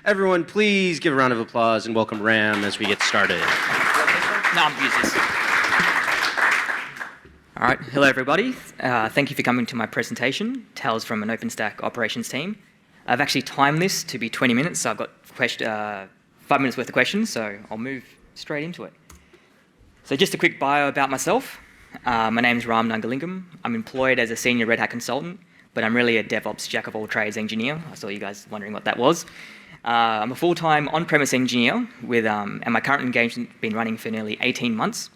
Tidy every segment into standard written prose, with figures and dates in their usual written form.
Everyone, please give a round of applause and welcome Ram as we get started. No, I'm using. All right, hello everybody. Thank you for coming to my presentation, Tales from an OpenStack Operations team. I've actually timed this to be 20 minutes, so I've got 5 minutes worth of questions, so I'll move straight into it. So just a quick bio about myself. My name is Rarm Nagalingam. I'm employed as a senior Red Hat consultant, but I'm really a DevOps jack-of-all-trades engineer. I saw you guys wondering what that was. I'm a full-time on-premise engineer with, and my current engagement has been running for nearly 18 months.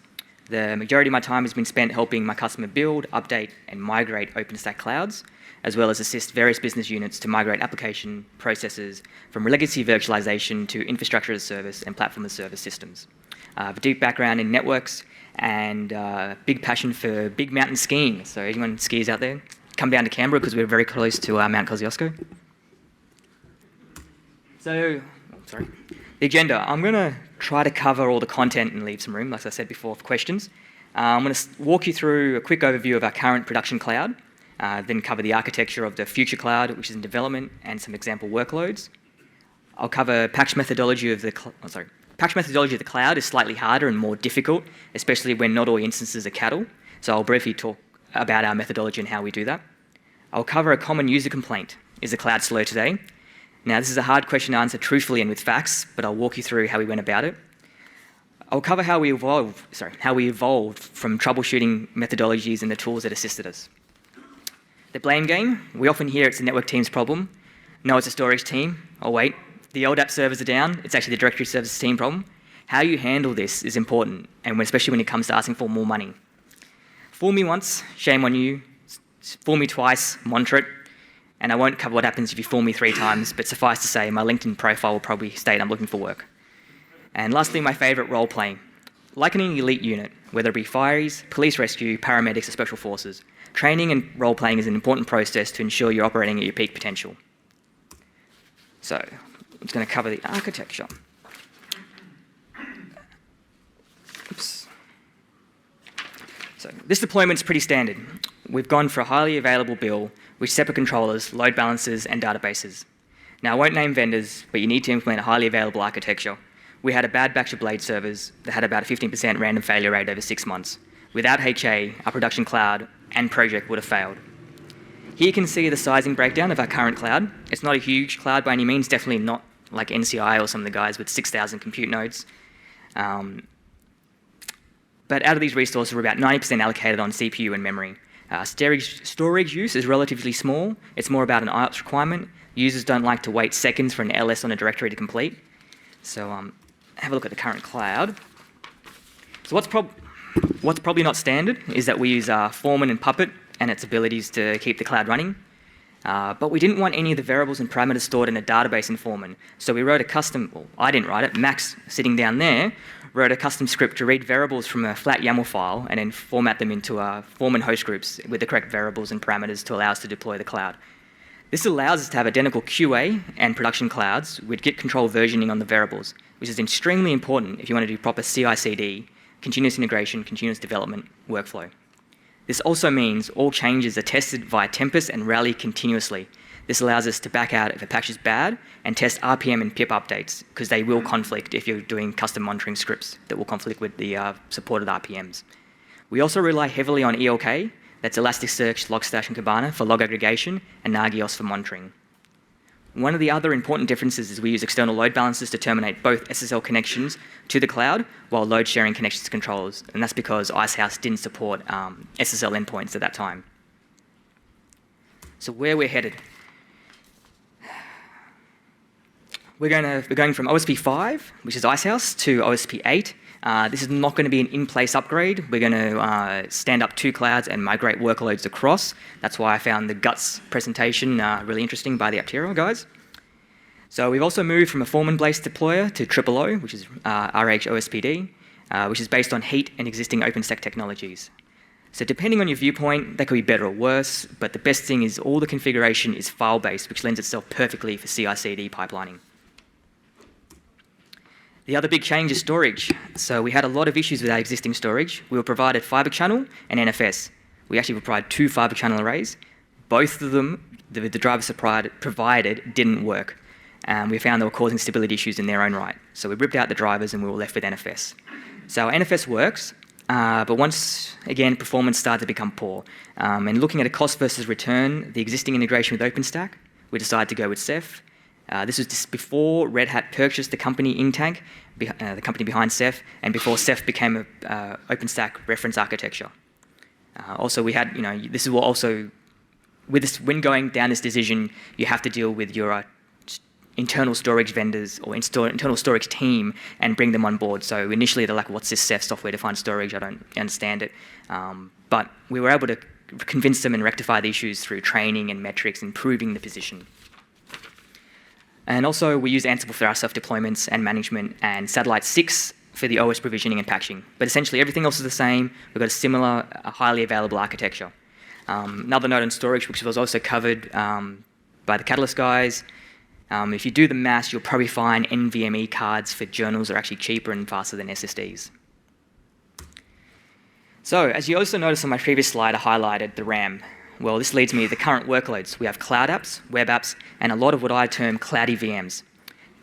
The majority of my time has been spent helping my customer build, update, and migrate OpenStack clouds, as well as assist various business units to migrate application processes from legacy virtualization to infrastructure as a service and platform as a service systems. I have a deep background in networks and big passion for big mountain skiing. So anyone skis out there, come down to Canberra because we're very close to Mount Kosciuszko. So, sorry. The agenda. I'm going to try to cover all the content and leave some room, like I said before, for questions. I'm going to walk you through a quick overview of our current production cloud, then cover the architecture of the future cloud, which is in development, and some example workloads. I'll cover patch methodology of the patch methodology of the cloud is slightly harder and more difficult, especially when not all instances are cattle. So I'll briefly talk about our methodology and how we do that. I'll cover a common user complaint. Is the cloud slow today? Now, this is a hard question to answer truthfully and with facts, but I'll walk you through how we went about it. I'll cover how we evolved from troubleshooting methodologies and the tools that assisted us. The blame game, we often hear it's the network team's problem. No, it's a storage team. Oh, wait, the old app servers are down. It's actually the directory services team problem. How you handle this is important, and especially when it comes to asking for more money. Fool me once, shame on you. Fool me twice, monitor it. And I won't cover what happens if you fool me 3 times, but suffice to say, my LinkedIn profile will probably state I'm looking for work. And lastly, my favourite, role-playing. Like an elite unit, whether it be fireys, police rescue, paramedics, or special forces, training and role-playing is an important process to ensure you're operating at your peak potential. So, I'm just going to cover the architecture. Oops. So, this deployment's pretty standard. We've gone for a highly available build with separate controllers, load balancers, and databases. Now, I won't name vendors, but you need to implement a highly available architecture. We had a bad batch of Blade servers that had about a 15% random failure rate over 6 months. Without HA, our production cloud and project would have failed. Here you can see the sizing breakdown of our current cloud. It's not a huge cloud by any means, definitely not like NCI or some of the guys with 6,000 compute nodes. But out of these resources, we're about 90% allocated on CPU and memory. Storage use is relatively small. It's more about an IOPS requirement. Users don't like to wait seconds for an LS on a directory to complete. So have a look at the current cloud. So what's probably not standard is that we use Foreman and Puppet and its abilities to keep the cloud running. But we didn't want any of the variables and parameters stored in a database in Foreman. So we wrote a custom, well, I didn't write it, Max, sitting down there, wrote a custom script to read variables from a flat YAML file and then format them into Foreman host groups with the correct variables and parameters to allow us to deploy the cloud. This allows us to have identical QA and production clouds with Git control versioning on the variables, which is extremely important if you want to do proper CI/CD, continuous integration, continuous development workflow. This also means all changes are tested via Tempest and Rally continuously. This allows us to back out if a patch is bad and test RPM and pip updates because they will conflict if you're doing custom monitoring scripts that will conflict with the supported RPMs. We also rely heavily on ELK, that's Elasticsearch, Logstash, and Kibana for log aggregation, and Nagios for monitoring. One of the other important differences is we use external load balancers to terminate both SSL connections to the cloud while load sharing connections to controllers, and that's because Icehouse didn't support SSL endpoints at that time. So where we're headed. We're going from OSP 5, which is Icehouse, to OSP 8. This is not going to be an in-place upgrade. We're going to stand up 2 clouds and migrate workloads across. That's why I found the Guts presentation really interesting by the Aptero guys. So we've also moved from a Foreman-based deployer to OOO, which is RHOSPD, which is based on heat and existing OpenStack technologies. So depending on your viewpoint, that could be better or worse, but the best thing is all the configuration is file-based, which lends itself perfectly for CI/CD pipelining. The other big change is storage. So we had a lot of issues with our existing storage. We were provided Fibre Channel and NFS. We actually provided 2 Fibre Channel arrays. Both of them, the drivers provided didn't work. and we found they were causing stability issues in their own right. So we ripped out the drivers and we were left with NFS. So NFS works, but once again, performance started to become poor. And looking at a cost versus return, the existing integration with OpenStack, we decided to go with Ceph. This was just before Red Hat purchased the company Inktank, the company behind Ceph, and before Ceph became a OpenStack reference architecture. Also, we had, this is what also, with this, when going down this decision, you have to deal with your internal storage vendors or internal storage team and bring them on board. So initially they're like, what's this Ceph software-defined storage? I don't understand it. But we were able to convince them and rectify the issues through training and metrics, improving the position. And also we use Ansible for our self-deployments and management, and Satellite 6 for the OS provisioning and patching. But essentially everything else is the same. We've got a similar, highly available architecture. Another note on storage, which was also covered by the Catalyst guys. If you do the maths, you'll probably find NVMe cards for journals are actually cheaper and faster than SSDs. So, as you also noticed on my previous slide, I highlighted the RAM. Well, this leads me to the current workloads. We have cloud apps, web apps, and a lot of what I term cloudy VMs.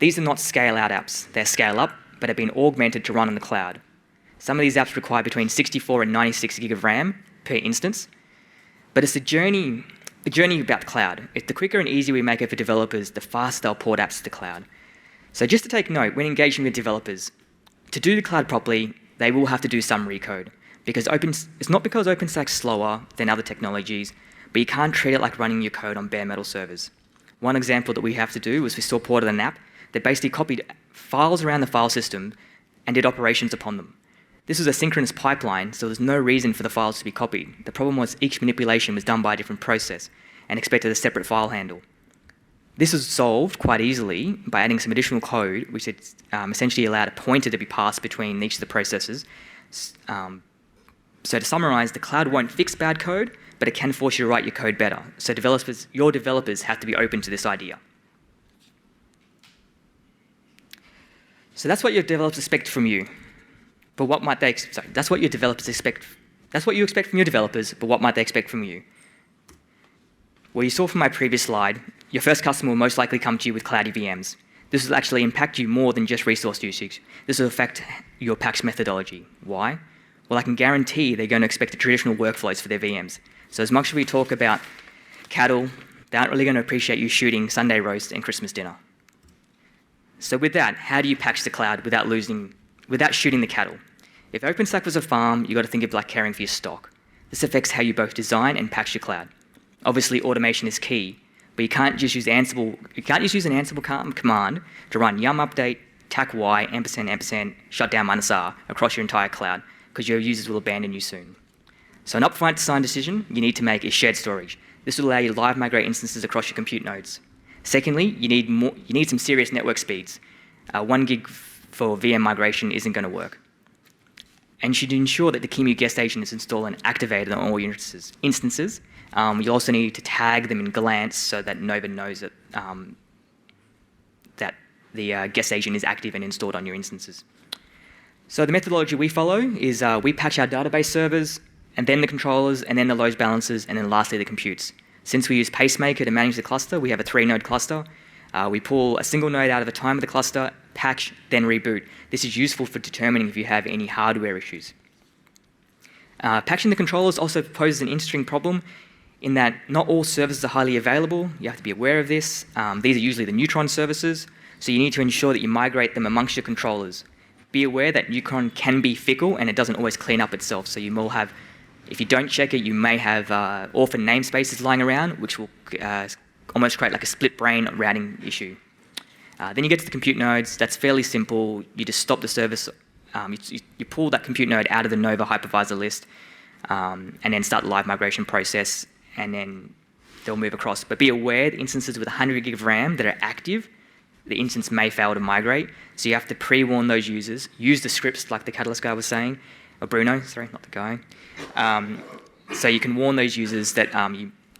These are not scale-out apps. They're scale-up, but have been augmented to run on the cloud. Some of these apps require between 64 and 96 gig of RAM per instance, but it's the journey about the cloud. If the quicker and easier we make it for developers, the faster they'll port apps to the cloud. So just to take note, when engaging with developers, to do the cloud properly, they will have to do some recode. Because it's not because OpenStack's slower than other technologies, but you can't treat it like running your code on bare metal servers. One example that we have to do was we supported an app that basically copied files around the file system and did operations upon them. This was a synchronous pipeline, so there's no reason for the files to be copied. The problem was each manipulation was done by a different process and expected a separate file handle. This was solved quite easily by adding some additional code, which essentially allowed a pointer to be passed between each of the processes. So to summarize, the cloud won't fix bad code, but it can force you to write your code better. So your developers have to be open to this idea. So that's what your developers expect from you. But what might they? That's what your developers expect. That's what you expect from your developers. But what might they expect from you? Well, you saw from my previous slide, your first customer will most likely come to you with cloudy VMs. This will actually impact you more than just resource usage. This will affect your patch methodology. Why? Well, I can guarantee they're going to expect the traditional workflows for their VMs. So as much as we talk about cattle, they aren't really going to appreciate you shooting Sunday roast and Christmas dinner. So with that, how do you patch the cloud without shooting the cattle? If OpenStack was a farm, you've got to think of it like caring for your stock. This affects how you both design and patch your cloud. Obviously, automation is key, but you can't just use Ansible. You can't just use an Ansible command to run yum update, tac y, &, shutdown -r across your entire cloud, because your users will abandon you soon. So an upfront design decision you need to make is shared storage. This will allow you to live migrate instances across your compute nodes. Secondly, you need some serious network speeds. 1 gig for VM migration isn't going to work. And you should ensure that the QEMU guest agent is installed and activated on all your instances. You'll also need to tag them in glance so that Nova knows that, that the guest agent is active and installed on your instances. So the methodology we follow is we patch our database servers, and then the controllers, and then the load balancers, and then lastly the computes. Since we use Pacemaker to manage the cluster, we have a 3-node cluster. We pull a single node out of the time of the cluster, patch, then reboot. This is useful for determining if you have any hardware issues. Patching the controllers also poses an interesting problem in that not all services are highly available. You have to be aware of this. These are usually the Neutron services, so you need to ensure that you migrate them amongst your controllers. Be aware that Neutron can be fickle and it doesn't always clean up itself, so you will have, if you don't check it, you may have orphan namespaces lying around, which will almost create like a split brain routing issue. Then you get to the compute nodes. That's fairly simple. You just stop the service. You pull that compute node out of the Nova hypervisor list and then start the live migration process, and then they'll move across. But be aware that instances with 100 gig of RAM that are active, the instance may fail to migrate. So you have to pre-warn those users. Use the scripts like the Catalyst guy was saying, or Bruno, sorry, not the guy. So you can warn those users that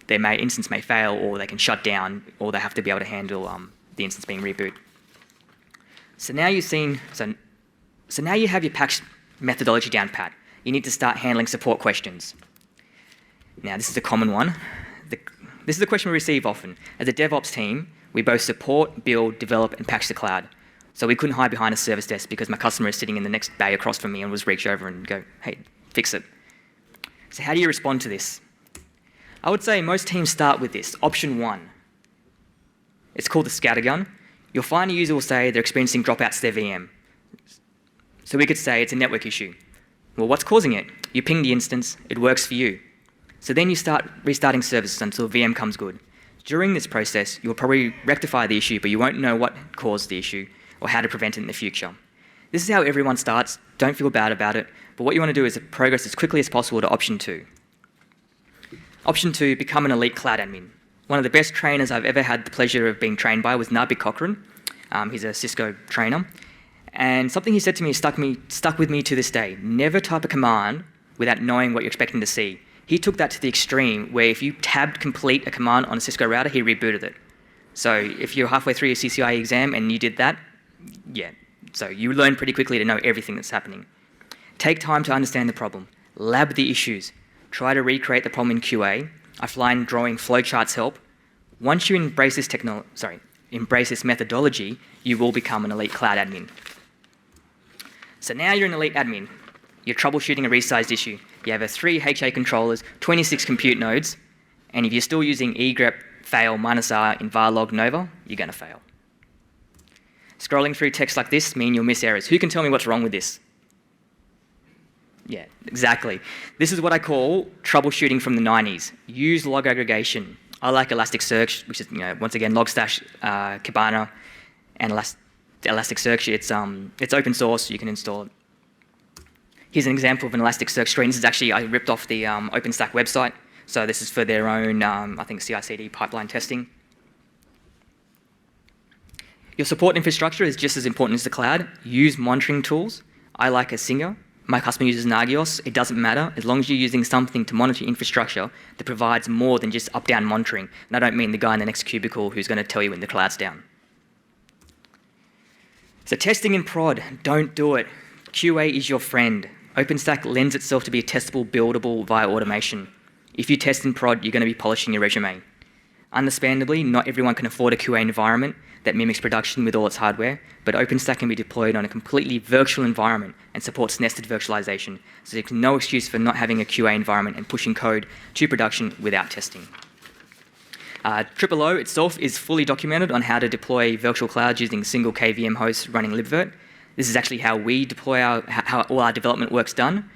their instance may fail, or they can shut down, or they have to be able to handle the instance being rebooted. So now you've seen, so now you have your patch methodology down pat. You need to start handling support questions. Now this is a common one. This is a question we receive often. As a DevOps team, We both support, build, develop, and patch the cloud. So we couldn't hide behind a service desk because my customer is sitting in the next bay across from me and was reach over and go, hey, fix it. So how do you respond to this? I would say most teams start with this, option 1. It's called the scattergun. You'll find a user will say they're experiencing dropouts to their VM. So we could say it's a network issue. Well, what's causing it? You ping the instance, it works for you. So then you start restarting services until VM comes good. During this process, you'll probably rectify the issue, but you won't know what caused the issue or how to prevent it in the future. This is how everyone starts. Don't feel bad about it. But what you want to do is progress as quickly as possible to option 2. Option 2, become an elite cloud admin. One of the best trainers I've ever had the pleasure of being trained by was Nabi Cochran. He's a Cisco trainer. And something he said to me stuck with me to this day. Never type a command without knowing what you're expecting to see. He took that to the extreme where if you tabbed complete a command on a Cisco router, he rebooted it. So if you're halfway through your CCIE exam and you did that, yeah. So you learn pretty quickly to know everything that's happening. Take time to understand the problem. Lab the issues. Try to recreate the problem in QA. I find drawing flowcharts help. Once you embrace this methodology, you will become an elite cloud admin. So now you're an elite admin. You're troubleshooting a resized issue. You have 3 HA controllers, 26 compute nodes, and if you're still using egrep fail -r in varlog nova, you're going to fail. Scrolling through text like this means you'll miss errors. Who can tell me what's wrong with this? Yeah, exactly. This is what I call troubleshooting from the 90s. Use log aggregation. I like Elasticsearch, which is, once again, Logstash, Kibana, and Elasticsearch. It's open source. You can install it. Here's an example of an Elasticsearch screen. This is actually, I ripped off the OpenStack website. So this is for their own, I think, CI/CD pipeline testing. Your support infrastructure is just as important as the cloud. Use monitoring tools. I like a Singer. My customer uses Nagios. It doesn't matter as long as you're using something to monitor infrastructure that provides more than just up-down monitoring. And I don't mean the guy in the next cubicle who's going to tell you when the cloud's down. So testing in prod, don't do it. QA is your friend. OpenStack lends itself to be testable, buildable via automation. If you test in prod, you're going to be polishing your resume. Understandably, not everyone can afford a QA environment that mimics production with all its hardware, but OpenStack can be deployed on a completely virtual environment and supports nested virtualization, so there's no excuse for not having a QA environment and pushing code to production without testing. OOO itself is fully documented on how to deploy virtual clouds using single KVM hosts running libvirt. This is actually how we deploy how all our development work's done.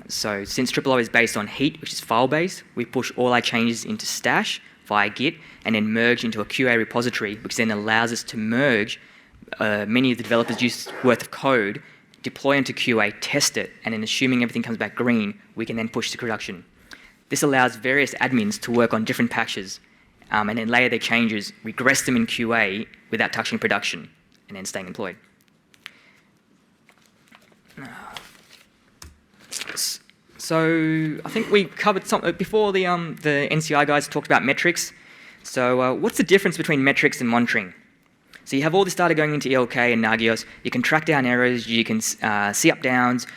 So since OOO is based on heat, which is file-based, we push all our changes into Stash via Git and then merge into a QA repository, which then allows us to merge many of the developers' use worth of code, deploy into QA, test it, and then assuming everything comes back green, we can then push to production. This allows various admins to work on different patches and then layer their changes, regress them in QA without touching production, and then staying employed. So I think we covered something before the NCI guys talked about metrics. So what's the difference between metrics and monitoring? So you have all this data going into ELK and Nagios. You can track down errors. You can see up downs.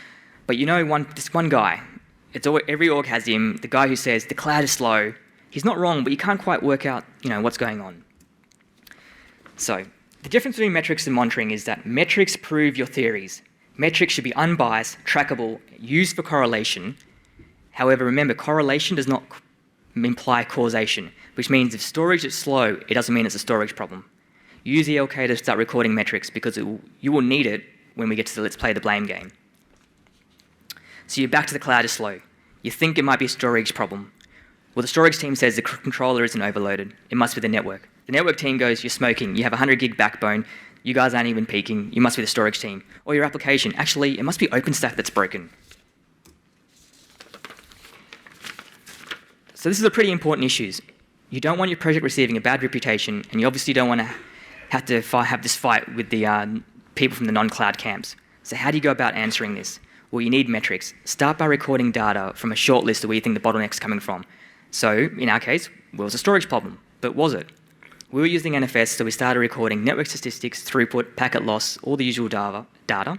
But this one guy, every org has him, the guy who says the cloud is slow. He's not wrong, but you can't quite work out what's going on. So the difference between metrics and monitoring is that metrics prove your theories. Metrics should be unbiased, trackable, used for correlation. However, remember, correlation does not imply causation, which means if storage is slow, it doesn't mean it's a storage problem. Use ELK to start recording metrics because you will need it when we get to the let's play the blame game. So you're back to the cloud is slow. You think it might be a storage problem. Well, the storage team says the controller isn't overloaded. It must be the network. The network team goes, you're smoking. You have a 100 gig backbone. You guys aren't even peaking. You must be the storage team. Or your application. Actually, it must be OpenStack that's broken. So this is a pretty important issue. You don't want your project receiving a bad reputation, and you obviously don't want to have this fight with the people from the non-cloud camps. So how do you go about answering this? Well, you need metrics. Start by recording data from a short list of where you think the bottleneck's coming from. So in our case, well, it was a storage problem, but was it? We were using NFS, so we started recording network statistics, throughput, packet loss, all the usual data.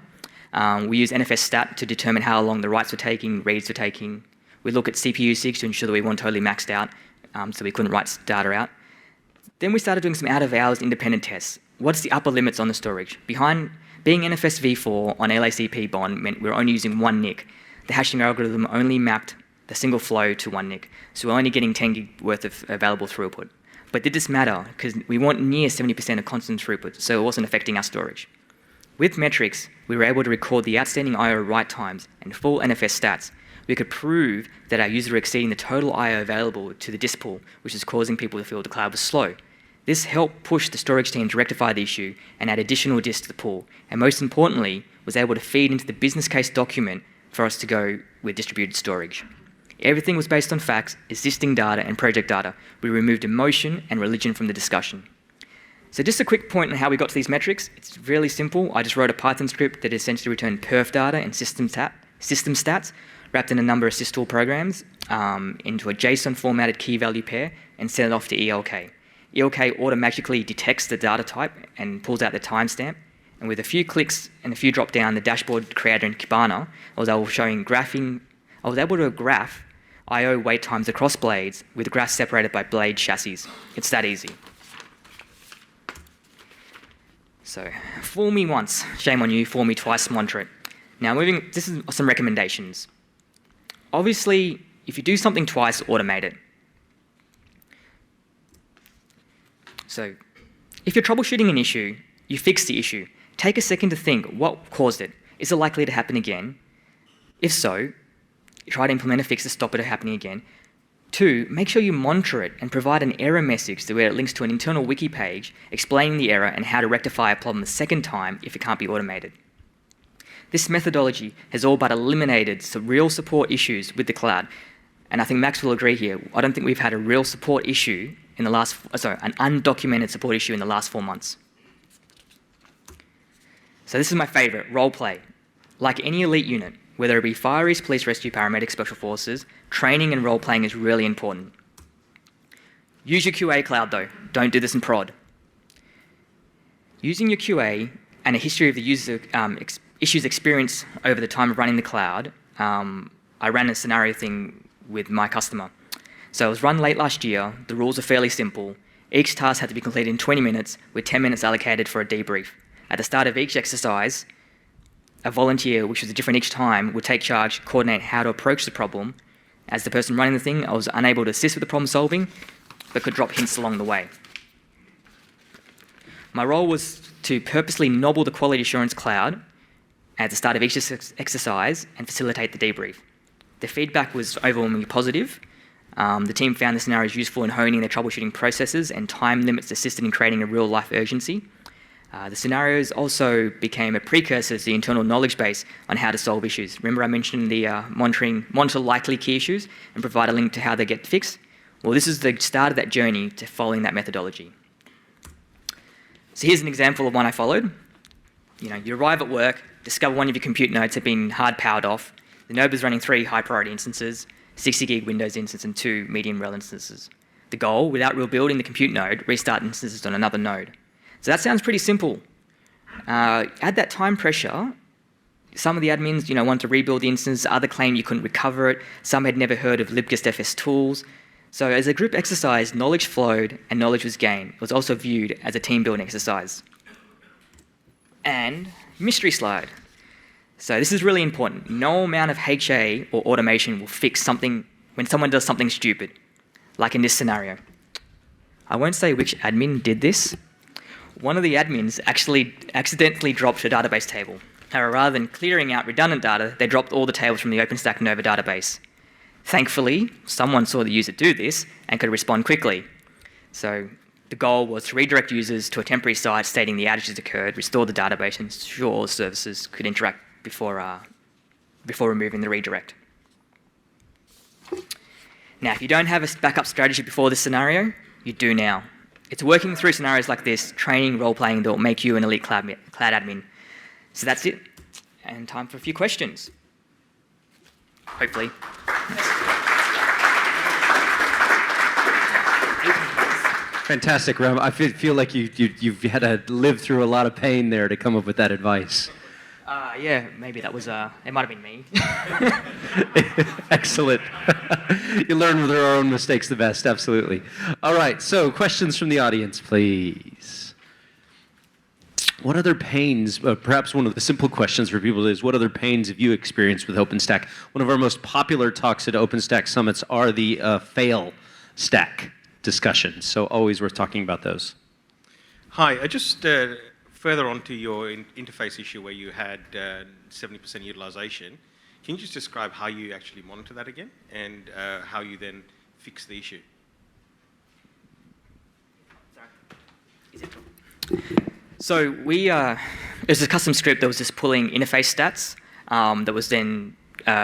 We use NFS stat to determine how long the writes were taking, reads were taking. We look at CPU usage to ensure that we weren't totally maxed out, so we couldn't write data out. Then we started doing some out-of-hours independent tests. What's the upper limits on the storage? Behind being NFS v4 on LACP bond meant we were only using 1 NIC. The hashing algorithm only mapped the single flow to 1 NIC, so we're only getting 10 gig worth of available throughput. But did this matter? Because we weren't near 70% of constant throughput, so it wasn't affecting our storage. With metrics, we were able to record the outstanding I/O write times and full NFS stats. We could prove that our users were exceeding the total I/O available to the disk pool, which is causing people to feel the cloud was slow. This helped push the storage team to rectify the issue and add additional disks to the pool, and most importantly, was able to feed into the business case document for us to go with distributed storage. Everything was based on facts, existing data, and project data. We removed emotion and religion from the discussion. So just a quick point on how we got to these metrics. It's really simple. I just wrote a Python script that essentially returned perf data and system stats wrapped in a number of systool programs into a JSON formatted key value pair and sent it off to ELK. ELK automatically detects the data type and pulls out the timestamp. And with a few clicks and a few drop down the dashboard creator in Kibana, I was able to graph I/O wait times across blades with graphs separated by blade chassis. It's that easy. So, fool me once, shame on you, fool me twice, monitor it. Now this is some recommendations. Obviously, if you do something twice, automate it. So, if you're troubleshooting an issue, you fix the issue. Take a second to think, what caused it? Is it likely to happen again? If so, try to implement a fix to stop it happening again. 2, make sure you monitor it and provide an error message where it links to an internal wiki page explaining the error and how to rectify a problem the second time if it can't be automated. This methodology has all but eliminated some real support issues with the cloud. And I think Max will agree here. I don't think we've had a real support issue in the last, an undocumented support issue in the last 4 months. So this is my favorite, Roleplay. Like any elite unit, whether it be fire, east, police, rescue, paramedics, special forces, training and role-playing is really important. Use your QA cloud though. Don't do this in prod. Using your QA and a history of the user issues experienced over the time of running the cloud, I ran a scenario thing with my customer. So it was run late last year. The rules are fairly simple. Each task had to be completed in 20 minutes with 10 minutes allocated for a debrief. At the start of each exercise, a volunteer, which was different each time, would take charge, coordinate how to approach the problem. As the person running the thing, I was unable to assist with the problem solving, but could drop hints along the way. My role was to purposely nobble the quality assurance cloud at the start of each exercise and facilitate the debrief. The feedback was overwhelmingly positive. The team found the scenarios useful in honing their troubleshooting processes, and time limits assisted in creating a real-life urgency. The scenarios also became a precursor to the internal knowledge base on how to solve issues. Remember I mentioned the monitor likely key issues and provide a link to how they get fixed? Well, this is the start of that journey to following that methodology. So here's an example of one I followed. You arrive at work, discover one of your compute nodes have been hard powered off. The node is running 3 high priority instances, 60 gig Windows instances and 2 medium rel instances. The goal, without rebuilding the compute node, restart instances on another node. So that sounds pretty simple. Add that time pressure. Some of the admins, wanted to rebuild the instance. Others claimed you couldn't recover it. Some had never heard of libgustfs tools. So as a group exercise, knowledge flowed and knowledge was gained. It was also viewed as a team building exercise. And mystery slide. So this is really important. No amount of HA or automation will fix something when someone does something stupid, like in this scenario. I won't say which admin did this. One of the admins actually accidentally dropped a database table. However, rather than clearing out redundant data, they dropped all the tables from the OpenStack Nova database. Thankfully, someone saw the user do this and could respond quickly. So the goal was to redirect users to a temporary site stating the outages occurred, restore the database, and ensure all services could interact before removing the redirect. Now, if you don't have a backup strategy before this scenario, you do now. It's working through scenarios like this, training, role-playing, that will make you an elite cloud admin. So that's it, and time for a few questions. Hopefully. Fantastic, Rarm. I feel like you've had to live through a lot of pain there to come up with that advice. Yeah, maybe that was, it might have been me. Excellent. You learn with our own mistakes the best, absolutely. All right, so questions from the audience, please. What other pains, perhaps one of the simple questions for people is, what other pains have you experienced with OpenStack? One of our most popular talks at OpenStack Summits are the fail stack discussions, so always worth talking about those. Hi, I just further on to your interface issue where you had 70% utilization. Can you just describe how you actually monitor that again and how you then fix the issue? So there's a custom script that was just pulling interface stats that was then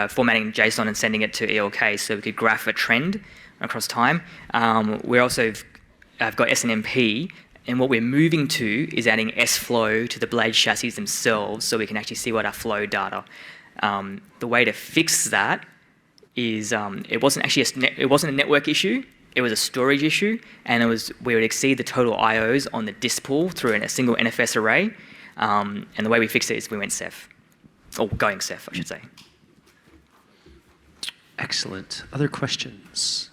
formatting JSON and sending it to ELK so we could graph a trend across time. We also have got SNMP, and what we're moving to is adding SFlow to the blade chassis themselves so we can actually see what our flow data. The way to fix that is it wasn't a network issue. It was a storage issue, and we would exceed the total IOs on the disk pool through a single NFS array. And the way we fixed it is we went Ceph, or going Ceph, I should say. Excellent. Other questions?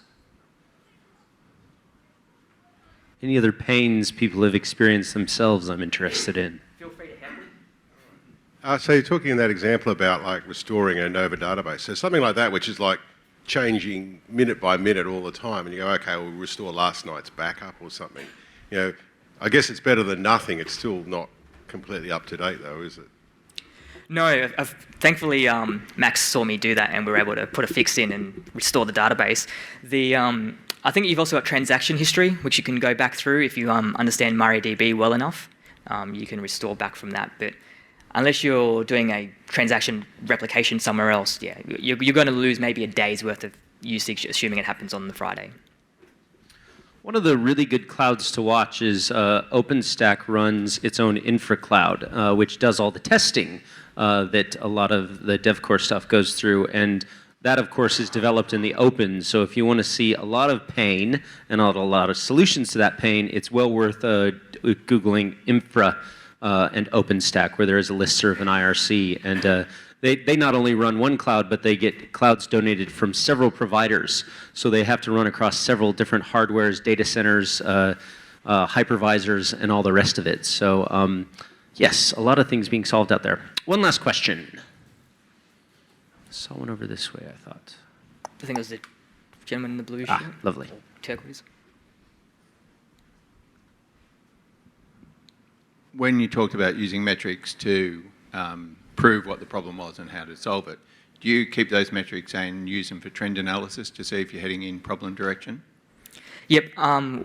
Any other pains people have experienced themselves I'm interested in? Feel free to help me. So you're talking in that example about like restoring a Nova database. So something like that, which is like changing minute by minute all the time, and you go, okay, we'll restore last night's backup or something. You know, I guess it's better than nothing. It's still not completely up to date, though, is it? No, thankfully Max saw me do that, and we were able to put a fix in and restore the database. I think you've also got transaction history, which you can go back through if you understand MariaDB well enough. You can restore back from that, but unless you're doing a transaction replication somewhere else, yeah, you're going to lose maybe a day's worth of usage, assuming it happens on the Friday. One of the really good clouds to watch is OpenStack runs its own infra cloud, which does all the testing that a lot of the DevCore stuff goes through. And that, of course, is developed in the open. So if you want to see a lot of pain and a lot of solutions to that pain, it's well worth Googling infra and OpenStack, where there is a listserv and IRC. And they not only run one cloud, but they get clouds donated from several providers. So they have to run across several different hardwares, data centers, hypervisors, and all the rest of it. So yes, a lot of things being solved out there. One last question. Saw one over this way, I thought. I think it was the gentleman in the blue shirt. Ah, lovely. Turquoise. When you talked about using metrics to prove what the problem was and how to solve it, do you keep those metrics and use them for trend analysis to see if you're heading in problem direction? Yep,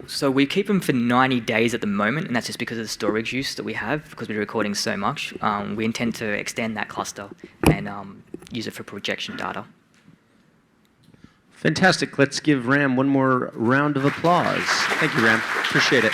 so we keep them for 90 days at the moment, and that's just because of the storage use that we have, because we're recording so much. We intend to extend that cluster and use it for projection data. Fantastic. Let's give Ram one more round of applause. Thank you, Ram. Appreciate it.